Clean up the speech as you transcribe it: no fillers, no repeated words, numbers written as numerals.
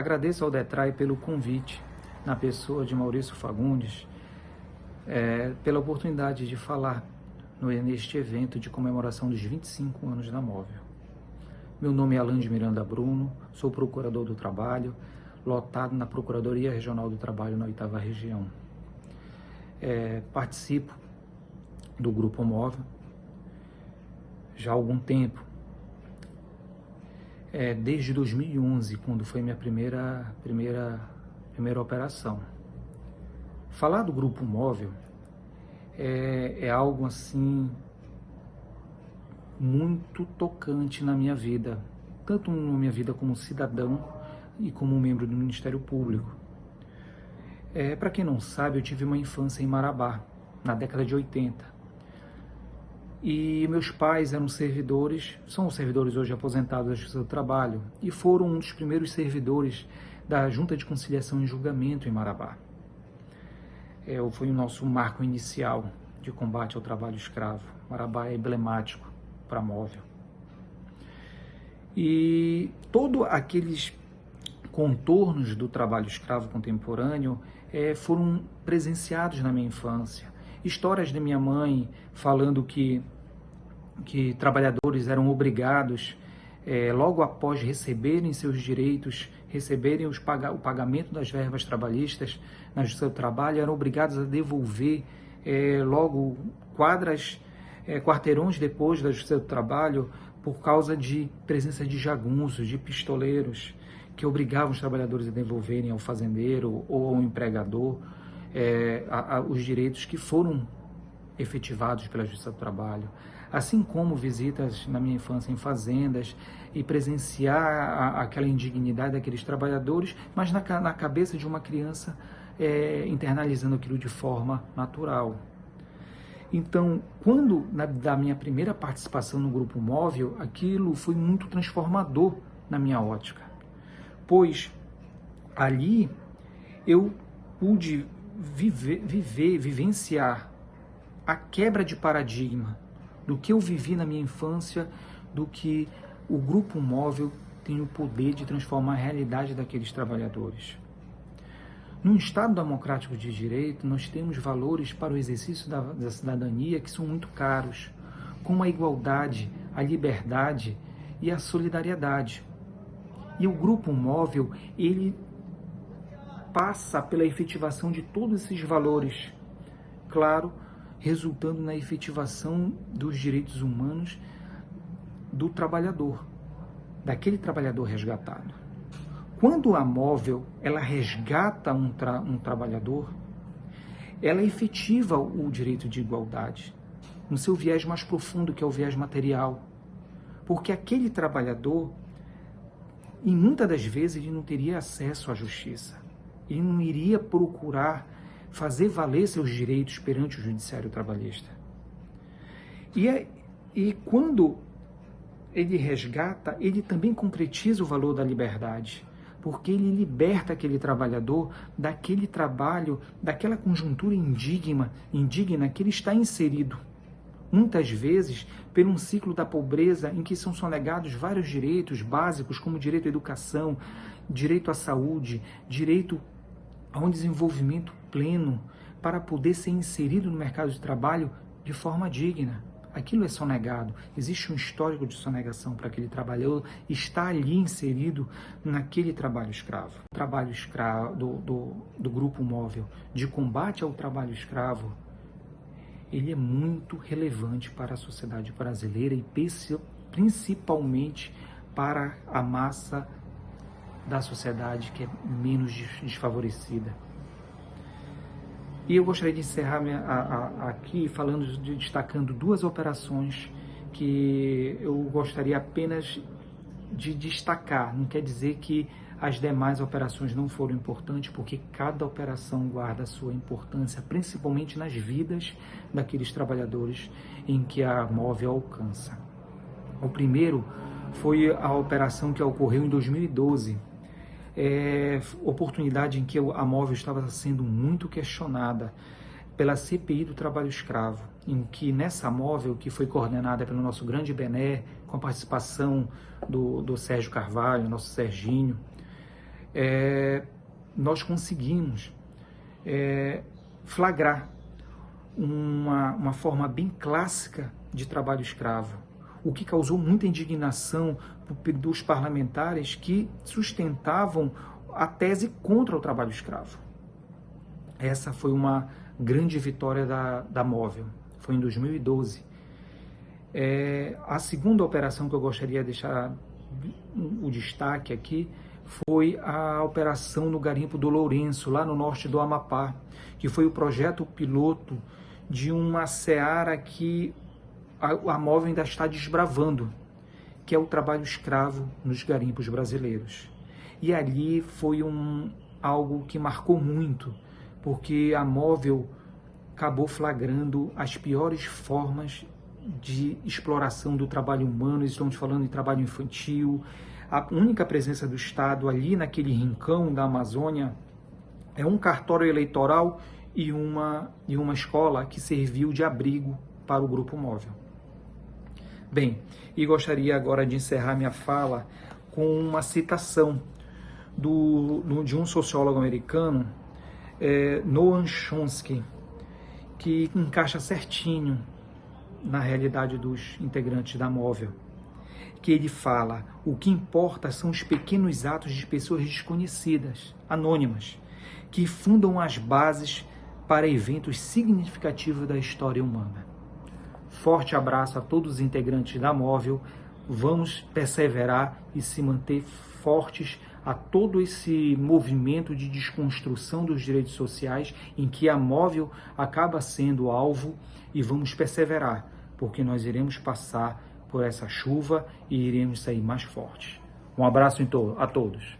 Agradeço ao DETRAI pelo convite, na pessoa de Maurício Fagundes, pela oportunidade de falar neste evento de comemoração dos 25 anos da Móvel. Meu nome é Alan de Miranda Bruno, sou procurador do trabalho, lotado na Procuradoria Regional do Trabalho na 8ª Região. Participo do Grupo Móvel já há algum tempo, desde 2011, quando foi minha primeira operação. Falar do Grupo Móvel é algo assim muito tocante na minha vida, tanto na minha vida como cidadão e como membro do Ministério Público. Para quem não sabe, eu tive uma infância em Marabá, na década de 80. E meus pais eram servidores, são servidores hoje aposentados da Justiça do Trabalho, e foram um dos primeiros servidores da Junta de Conciliação e Julgamento em Marabá. Foi o nosso marco inicial de combate ao trabalho escravo. Marabá é emblemático para a Móvel. E todos aqueles contornos do trabalho escravo contemporâneo foram presenciados na minha infância. Histórias da minha mãe falando que trabalhadores eram obrigados, logo após receberem seus direitos, receberem o pagamento das verbas trabalhistas na Justiça do Trabalho, eram obrigados a devolver logo quarteirões depois da Justiça do Trabalho, por causa de presença de jagunços, de pistoleiros, que obrigavam os trabalhadores a devolverem ao fazendeiro ou ao empregador os direitos que foram efetivados pela Justiça do Trabalho, assim como visitas na minha infância em fazendas e presenciar aquela indignidade daqueles trabalhadores, mas na cabeça de uma criança internalizando aquilo de forma natural. Então, da minha primeira participação no Grupo Móvel, aquilo foi muito transformador na minha ótica, pois ali eu pude vivenciar a quebra de paradigma do que eu vivi na minha infância, do que o Grupo Móvel tem o poder de transformar a realidade daqueles trabalhadores. Num Estado democrático de direito, nós temos valores para o exercício da cidadania que são muito caros, como a igualdade, a liberdade e a solidariedade. E o Grupo Móvel, ele passa pela efetivação de todos esses valores, claro, resultando na efetivação dos direitos humanos do trabalhador, daquele trabalhador resgatado. Quando a Móvel ela resgata um trabalhador, ela efetiva o direito de igualdade, no seu viés mais profundo, que é o viés material, porque aquele trabalhador, e muitas das vezes, ele não teria acesso à justiça, ele não iria procurar fazer valer seus direitos perante o judiciário trabalhista. E quando ele resgata, ele também concretiza o valor da liberdade, porque ele liberta aquele trabalhador daquele trabalho, daquela conjuntura indigna que ele está inserido. Muitas vezes, por um ciclo da pobreza em que são sonegados vários direitos básicos, como direito à educação, direito à saúde, direito a um desenvolvimento pleno, para poder ser inserido no mercado de trabalho de forma digna. Aquilo é sonegado, existe um histórico de sonegação para aquele trabalhador estar ali inserido naquele trabalho escravo. O trabalho escravo do Grupo Móvel de combate ao trabalho escravo, ele é muito relevante para a sociedade brasileira e principalmente para a massa da sociedade que é menos desfavorecida. E eu gostaria de encerrar aqui destacando duas operações que eu gostaria apenas de destacar. Não quer dizer que as demais operações não foram importantes, porque cada operação guarda a sua importância, principalmente nas vidas daqueles trabalhadores em que a Móvel alcança. O primeiro foi a operação que ocorreu em 2012, oportunidade em que a Móvel estava sendo muito questionada pela CPI do trabalho escravo, em que nessa Móvel, que foi coordenada pelo nosso grande Bené, com a participação do Sérgio Carvalho, nosso Serginho, nós conseguimos flagrar uma forma bem clássica de trabalho escravo, o que causou muita indignação dos parlamentares que sustentavam a tese contra o trabalho escravo. Essa foi uma grande vitória da Móvel, foi em 2012. A segunda operação que eu gostaria de deixar o destaque aqui foi a operação no garimpo do Lourenço, lá no norte do Amapá, que foi o projeto piloto de uma seara que a Móvel ainda está desbravando, que é o trabalho escravo nos garimpos brasileiros. E ali foi algo que marcou muito, porque a Móvel acabou flagrando as piores formas de exploração do trabalho humano. Estamos falando de trabalho infantil. A única presença do Estado ali naquele rincão da Amazônia é um cartório eleitoral e uma escola que serviu de abrigo para o Grupo Móvel. Bem, e gostaria agora de encerrar minha fala com uma citação de um sociólogo americano, Noam Chomsky, que encaixa certinho na realidade dos integrantes da Móvel, que ele fala: o que importa são os pequenos atos de pessoas desconhecidas, anônimas, que fundam as bases para eventos significativos da história humana. Forte abraço a todos os integrantes da Móvel. Vamos perseverar e se manter fortes a todo esse movimento de desconstrução dos direitos sociais em que a Móvel acaba sendo alvo, e vamos perseverar, porque nós iremos passar por essa chuva e iremos sair mais fortes. Um abraço a todos.